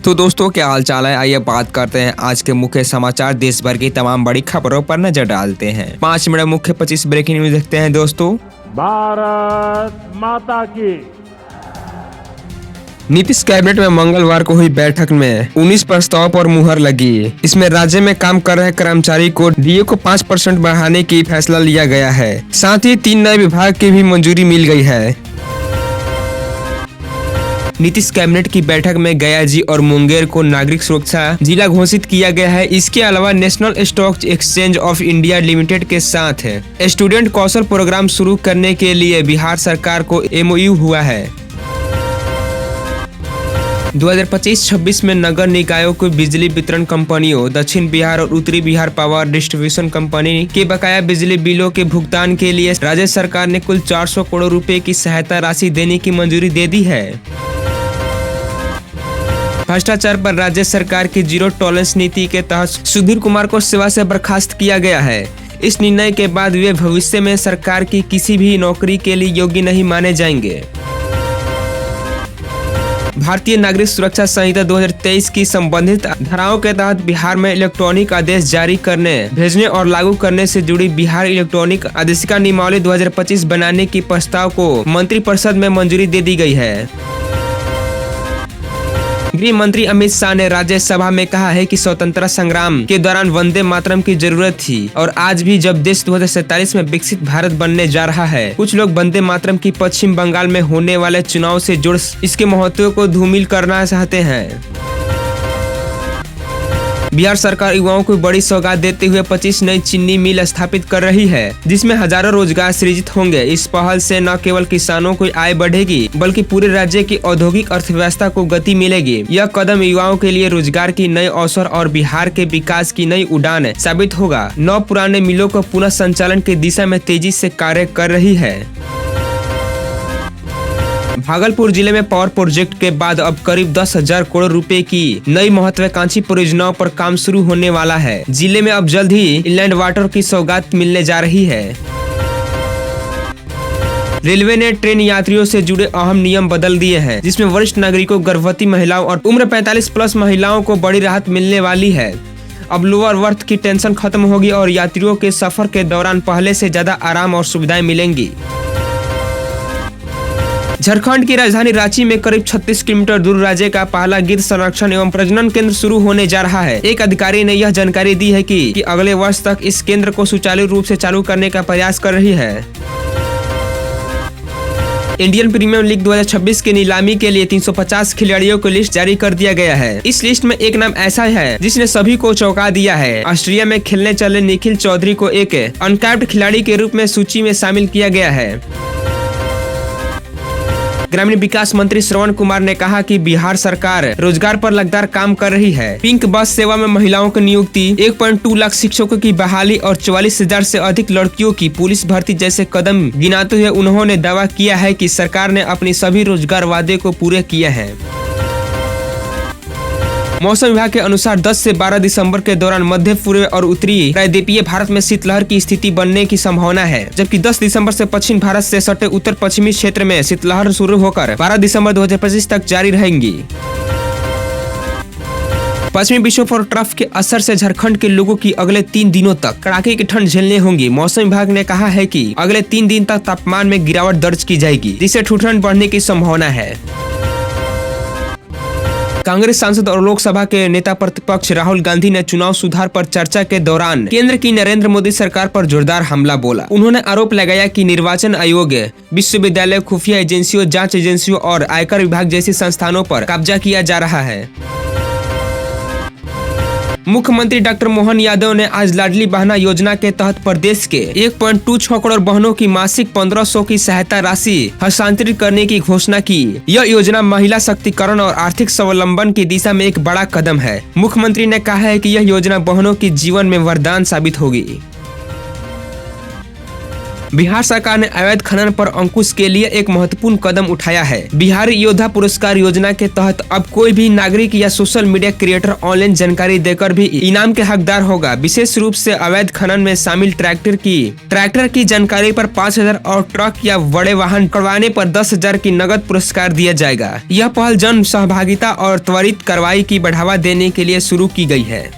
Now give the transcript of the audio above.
तो दोस्तों क्या हाल चाल है। आइए बात करते हैं आज के मुख्य समाचार। देश भर की तमाम बड़ी खबरों पर नजर डालते हैं। 5 मिनट मुख्य 25 ब्रेकिंग न्यूज देखते हैं दोस्तों। भारत माता की। नीतीश कैबिनेट में मंगलवार को हुई बैठक में 19 प्रस्ताव पर मुहर लगी। इसमें राज्य में काम कर रहे कर्मचारी को डीए को 5% बढ़ाने की फैसला लिया गया है। साथ ही 3 नए विभाग की भी मंजूरी मिल गई है। नीतीश कैबिनेट की बैठक में गया जी और मुंगेर को नागरिक सुरक्षा जिला घोषित किया गया है। इसके अलावा national stock exchange of India limited के साथ स्टूडेंट कौशल प्रोग्राम शुरू करने के लिए बिहार सरकार को एमओयू हुआ है। 2025-26 में नगर निकायों को बिजली वितरण कंपनियों दक्षिण बिहार और उत्तरी बिहार पावर डिस्ट्रीब्यूशन कंपनी के बकाया बिजली बिलों के भुगतान के लिए राज्य सरकार ने कुल 400 करोड़ रुपए की सहायता राशि देने की मंजूरी दे दी है। भ्रष्टाचार पर राज्य सरकार की जीरो टॉलरेंस नीति के तहत सुधीर कुमार को सेवा से बर्खास्त किया गया है। इस निर्णय के बाद वे भविष्य में सरकार की किसी भी नौकरी के लिए योग्य नहीं माने जाएंगे। भारतीय नागरिक सुरक्षा संहिता 2023 की संबंधित धाराओं के तहत बिहार में इलेक्ट्रॉनिक आदेश जारी करने, भेजने और लागू करने से जुड़ी बिहार इलेक्ट्रॉनिक आदेशिका नियमावली 2025 बनाने की प्रस्ताव को मंत्रिपरिषद में मंजूरी दे दी गई है। गृह मंत्री अमित शाह ने राज्यसभा में कहा है कि स्वतंत्रता संग्राम के दौरान वंदे मातरम की जरूरत थी और आज भी जब देश 2047 में विकसित भारत बनने जा रहा है, कुछ लोग वंदे मातरम की पश्चिम बंगाल में होने वाले चुनाव से जुड़ इसके महत्व को धूमिल करना चाहते हैं। बिहार सरकार युवाओं को बड़ी सौगात देते हुए 25 नई चीनी मिल स्थापित कर रही है, जिसमें हजारों रोजगार सृजित होंगे। इस पहल से न केवल किसानों की आय बढ़ेगी बल्कि पूरे राज्य की औद्योगिक अर्थव्यवस्था को गति मिलेगी। यह कदम युवाओं के लिए रोजगार की नए अवसर और बिहार के विकास की नई उड़ान साबित होगा। 9 पुराने मिलों को पुनः संचालन की दिशा में तेजी से कार्य कर रही है। भागलपुर जिले में पावर प्रोजेक्ट के बाद अब करीब 10,000 करोड़ रुपए की नई महत्वाकांक्षी परियोजनाओं पर काम शुरू होने वाला है। जिले में अब जल्द ही इनलैंड वाटर की सौगात मिलने जा रही है। रेलवे ने ट्रेन यात्रियों से जुड़े अहम नियम बदल दिए हैं, जिसमें वरिष्ठ नागरिकों, गर्भवती महिलाओं और उम्र 45+ महिलाओं को बड़ी राहत मिलने वाली है। अब लोअर वर्थ की टेंशन खत्म होगी और यात्रियों के सफर के दौरान पहले से ज्यादा आराम और सुविधाएं मिलेंगी। झारखंड की राजधानी रांची में करीब 36 किलोमीटर दूर राज्य का पहला गिद्ध संरक्षण एवं प्रजनन केंद्र शुरू होने जा रहा है। एक अधिकारी ने यह जानकारी दी है कि अगले वर्ष तक इस केंद्र को सुचारू रूप से चालू करने का प्रयास कर रही है। इंडियन प्रीमियर लीग 2026 की नीलामी के लिए 350 खिलाड़ियों की लिस्ट जारी कर दिया गया है। इस लिस्ट में एक नाम ऐसा है जिसने सभी को चौंका दिया है। ऑस्ट्रेलिया में खेलने चले निखिल चौधरी को एक अनकैप्ड खिलाड़ी के रूप में सूची में शामिल किया गया है। ग्रामीण विकास मंत्री श्रवण कुमार ने कहा कि बिहार सरकार रोजगार पर लगातार काम कर रही है। पिंक बस सेवा में महिलाओं की नियुक्ति, 1.2 लाख शिक्षकों की बहाली और 44,000 से अधिक लड़कियों की पुलिस भर्ती जैसे कदम गिनाते हुए उन्होंने दावा किया है कि सरकार ने अपनी सभी रोजगार वादे को पूरे किया है। मौसम विभाग के अनुसार 10 से 12 दिसंबर के दौरान मध्य पूर्व और उत्तरी प्रायद्वीपीय भारत में शीतलहर की स्थिति बनने की संभावना है, जबकि 10 दिसंबर से पश्चिम भारत से सटे उत्तर पश्चिमी क्षेत्र में शीतलहर शुरू होकर 12 दिसंबर 2025 तक जारी रहेंगी। पश्चिमी विक्षोभ और ट्रफ के असर से झारखंड के लोगों की अगले 3 दिनों तक कड़ाके की ठंड झेलनी होगी। मौसम विभाग ने कहा है कि अगले 3 दिन तक तापमान में गिरावट दर्ज की जाएगी, जिससे ठंड बढ़ने की संभावना है। कांग्रेस सांसद और लोकसभा के नेता प्रतिपक्ष राहुल गांधी ने चुनाव सुधार पर चर्चा के दौरान केंद्र की नरेंद्र मोदी सरकार पर जोरदार हमला बोला। उन्होंने आरोप लगाया कि निर्वाचन आयोग, विश्वविद्यालय, खुफिया एजेंसियों, जांच एजेंसियों और आयकर विभाग जैसी संस्थानों पर कब्जा किया जा रहा है। मुख्यमंत्री डॉक्टर मोहन यादव ने आज लाडली बहना योजना के तहत प्रदेश के 1.26 करोड़ बहनों की मासिक 1500 की सहायता राशि हस्तांतरित करने की घोषणा की। यह योजना महिला शक्तिकरण और आर्थिक स्वावलंबन की दिशा में एक बड़ा कदम है। मुख्यमंत्री ने कहा है कि यह योजना बहनों के जीवन में वरदान साबित होगी। बिहार सरकार ने अवैध खनन पर अंकुश के लिए एक महत्वपूर्ण कदम उठाया है। बिहारी योद्धा पुरस्कार योजना के तहत अब कोई भी नागरिक या सोशल मीडिया क्रिएटर ऑनलाइन जानकारी देकर भी इनाम के हकदार होगा। विशेष रूप से अवैध खनन में शामिल ट्रैक्टर की जानकारी पर 5,000 और ट्रक या बड़े वाहन करवाने पर 10,000 की नगद पुरस्कार दिया जाएगा। यह पहल जन सहभागिता और त्वरित कार्रवाई की बढ़ावा देने के लिए शुरू की गई है।